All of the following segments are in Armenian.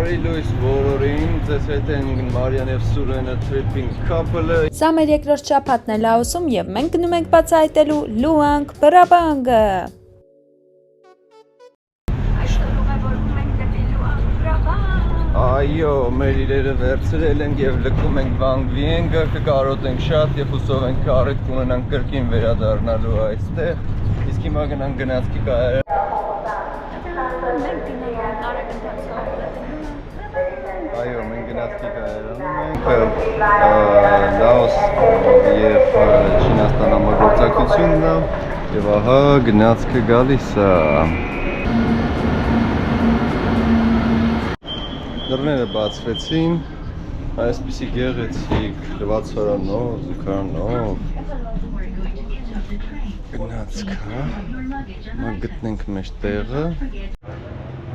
Բարի լույս բոլորին, ձեզ հետ են Մարիան և Սուրենը Tripping Couple-ը։ Սա մեր երկրորդ շաբաթն է Լաոսում և մենք գնում ենք բացահայտելու Լուանգ Պրաբանգը։ Այսօր ուղևորվում ենք դեպի Լուանգ Պրաբանգ։ Այո, մեր իրերը վերցրել ենք և լքում ենք Վանգ Վիենգը, կկարոտենք շատ և հուսով ենք կարիք կունենանք կրկին վերադառնալու այստեղ։ Իսկ հիմա գնանք գնացքի կայարան։ Այո, մենք գնացքի կայարանում ենք, Լաոս և Չինաստան համագործակցությունն է, և ահա գնացքը գալիս է։ Դռները բացվեցին, այսպիսի գեղեցիկ լվացարանով, զուգարանով գնացքը, գտնենք մեր տեղը։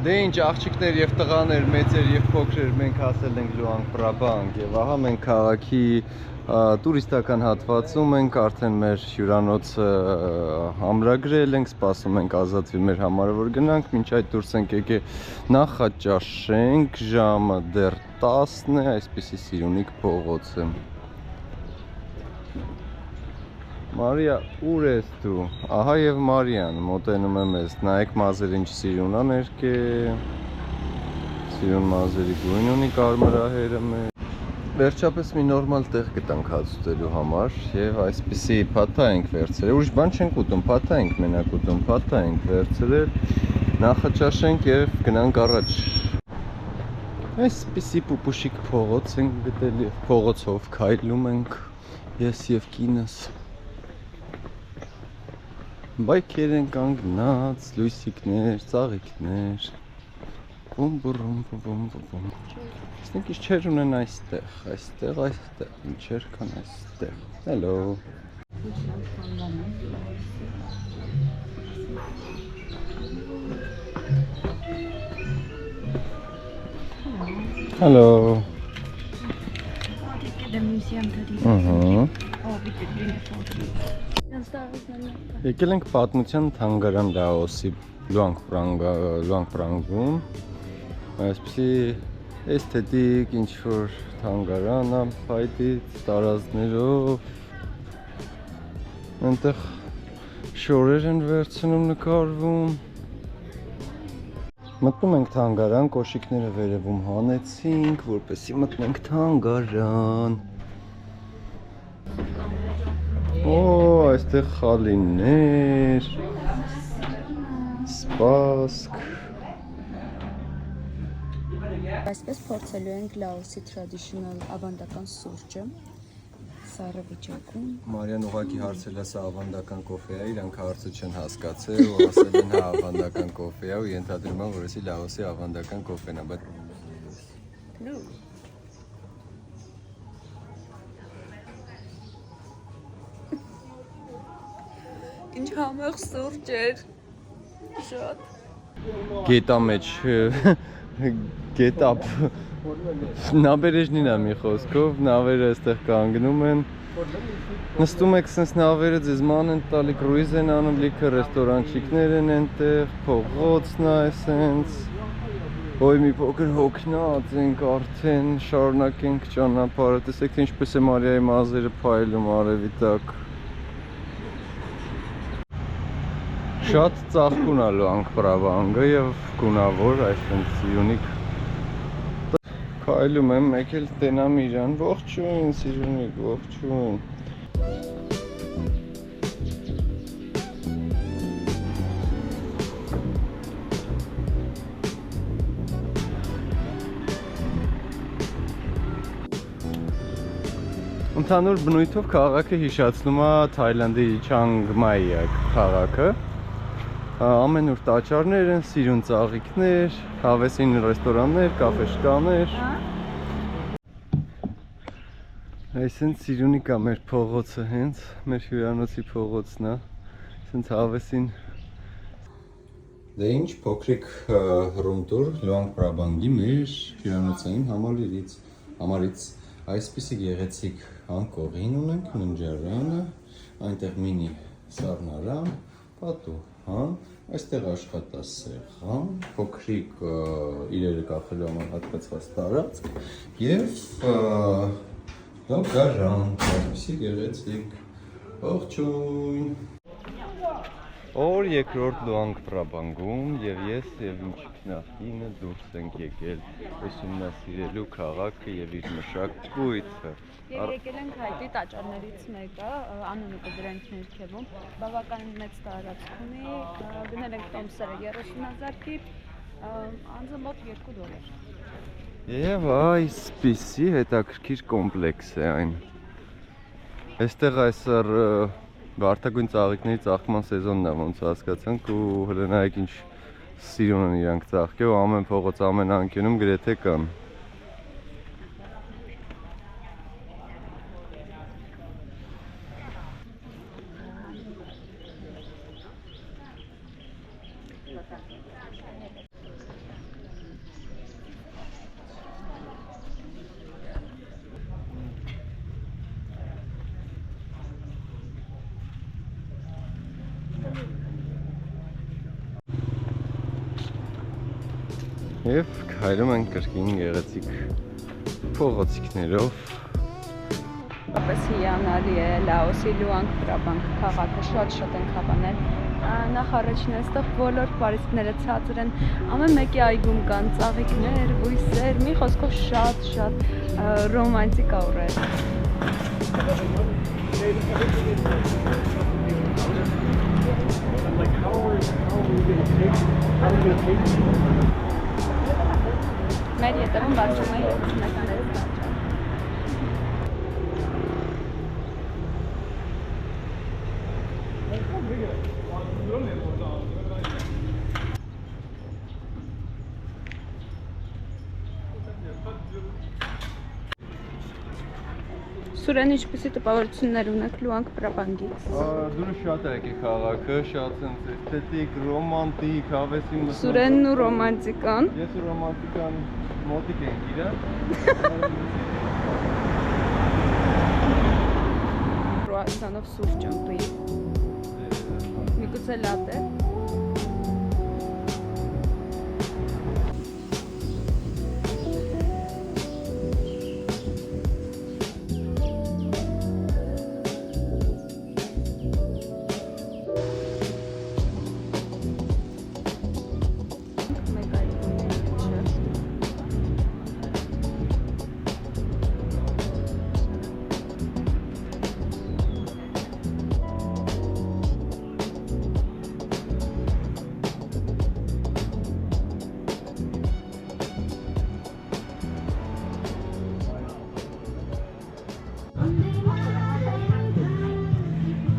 Դե ինչ աղջիկներ և տղաներ, մեծեր և փոքրեր, մենք հասել ենք Լուանգ Պրաբանգ և ահա մենք քաղաքի տուրիստական հատվածում ենք, արդեն մեր հյուրանոցը ամրագրել ենք, սպասում ենք ազատվի մեր համար, որ գնանք, մինչ այդ դուրս ենք եկել նախաճաշենք, ժամը դեռ 10-ն է, այսպիսի Սիրունիք փողոց է։ Մարիա, ուր ես դու, ահա և Մարիան մոտենում է մեզ, նայեք մազերը ինչ սիրուն է ներկե, սիրուն մազերի գույն ունի կարմրահերը մեր։ Վերջապես մի նորմալ տեղ գտանք հաց ուտելու համար և այսպիսի փաթա ենք վերցրել, ուրիշ բան չենք ուտում, փաթա ենք մենակ ուտում, փաթա ենք վերցրել, նախաճաշենք և գնանք առաջ։ Այսպիսի պուպուշիկ փողոց ենք գտել և փողոցով քայլում ենք ես և կինս։ Բայքեր են կանգնած, լույսիկներ, ծաղիկներ, բում-բուրում-բում-բում։ Իսկ ինչ չեր ունեն այստեղ, ինչեր կան այստեղ։ Hello։ Hello։ Եկել ենք պատմության թանգարան Լաոսի Լուանգ Պրաբանգում, այսպիսի էսթետիկ ինչ-որ թանգարան է, փայտից, տարազներով, այնտեղ շորեր են վերցնում նկարվում։ Մտնում ենք թանգարան, կոշիկները վերևում հանեցինք, որպեսզի մտնենք թանգարան։ Օ, այստեղ խալիներ, սպասք։ Այսպես փորձելու ենք Լաոսի traditional ավանդական սուրճը, սառը վիճակում։ Մարիան ուղղակի հարցել է սա ավանդական կոֆե է, իրանք հարցը չեն հասկացել ու ասել են հա ավանդական կոֆե է ու ենթադրում են, որ էսի Լաոսի ավանդական կոֆեն է, բայց Ինչ համեղ սուրճ էր, շատ։ գետա մեջ, գետապ, նաբերեժնին է մի խոսքով, նավերը այստեղ կանգնում են, նստում եք սենց նավերը ձեզ ման են տալի, կրույզ են անում, լիքը ռեստորանչիկներ են ենտեղ, փողոցն է սենց, ոյ մի փոքր հոգնած ենք արդեն, շարունակենք ճանապարհը, տեսեք թե ինչպես է Մարիայի մազերը փայլում արևի տակ։ Շատ ծաղկուն է Լուանգ Պրաբանգը և գունավոր, այսպես Սիրունիք։ Քայլում եմ, մեկ էլ տենամ իրան, ողջույն Սիրունիք, ողջույն։ Ընդհանուր բնույթով քաղաքը հիշացնում է Թայլանդի Չանգ Մայի քաղաքը։ Ամենուր տաճարներ են, սիրուն ծաղիկներ, հավեսին ռեստորաններ, կաֆեշկաներ։ Այսինքն Սիրունիք է մեր փողոցը հենց, մեր հյուրանոցի փողոցն է, հենց հավեսին։ Դե ինչ փոքրիկ հռումտուր Լուանգ Պրաբանգի մեր հյուրանոցային համալիրից այսպիսի գեղեցիկ անկողին ունենք, ննջարանը, այնտեղ մինի սառնարան, պատուհան, այստեղ աշխատասեղան, փոքրիկ իրերը կախելու համար հատկացված տարածք եւ գարան, այսպիսի գեղեցիկ ողջույն։ Օր երկրորդ Լուանք Պրաբանգում եւ ես եւ ինչ նախինը դուրս ենք եկել ուսումնասիրելու քաղաքը եւ իր մշակույթը։ Եվ եկել ենք հայտի տաճարներից մեկը, անունը կդրանք ներքևում, բավականին մեծ տարածք ունի, գնել ենք տոմսերը 30,000 կիպ, անձը մոտ $2։ Եվ այսպիսի հետաքրքիր կոմպլեքս է այն։ Այստեղ այսօր վարդագույն ծաղիկների ծաղկման սեզոնն է, ոնց հասկացանք, ու հենց նայեք ինչ սիրուն են իրանք ծաղկել, ու ամեն փողոց, ամեն անկյունում գրեթե կան։ Եվ քայլում ենք կրկին գեղեցիկ փողոցիկներով։ Ապես հիանալի է Լաոսի Լուանք Պրաբանգ քաղաքը, շատ ենք հավանել։ Նախ առաջին այստեղ բոլոր պարիսպները ցածր են, ամեն մեկի այգում կան ծաղիկներ, բույսեր, մի խոսքով շատ ռոմանտիկ օր է։ Մեր ետևում բացում է հիմնականների տաճար։ Սուրեն ինչպիսի տպավորություններ ունեք Լուանք Պրաբանգից։ Դուրը շատ է եկել քաղաքը, շատ էսթետիկ, ռոմանտիկ, հավեսի մտնում։ Սուրենն ու ռոմանտիկան։ Ես ու ռոմանտիկան մոտիկ ենք իրար։ Կրուասանով սուրճ ըմբի։ Միգուցե լատե։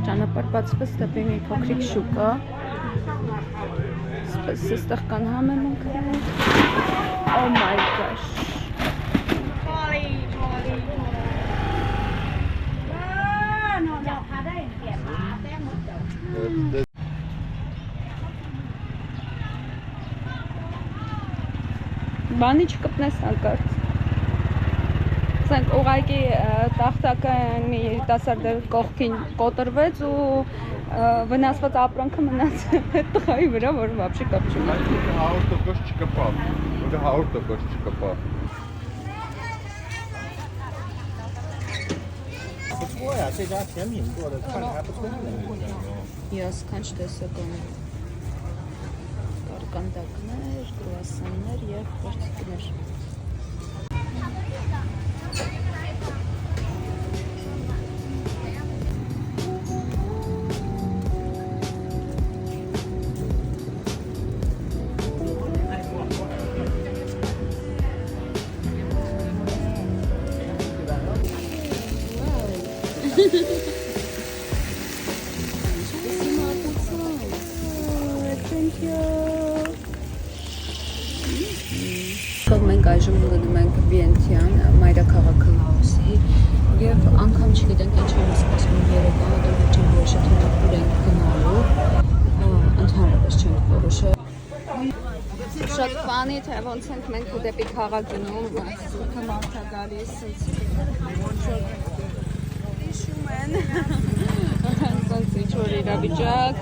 Ճանապարհ դեպի մի փոքրիկ շուկա։ Այստեղ կան համեմունքներ։ Oh my gosh։ Բանի չկպնես անկարծ։ Սենք ուղղակի տախտակը մի երիտասարդը կողքին կոտրվեց ու վնասված ապրանքը մնաց տղայի վրա, որ вообще կապ չունի։ 100% չկպավ, 100% չկպավ։ Յասքանչ տեսական կարկանդակներ, կրուասաններ և խորցիկներ։ Մենք այժմ գնում ենք Վիենթիան, մայրաքաղաքը Լաոսի, եւ անգամ չգիտենք ինչ ենք սպասում երեկա, դեռ չենք որոշել թե ուր ենք գնալու, ընդհանրապես չենք որոշել։ Շատ ֆանի թե ոնց ենք մենք դեպի քաղաք գնում, այսինքն մարդա գալիս, հիշում են, ոնց ինչ որ իրավիճակ։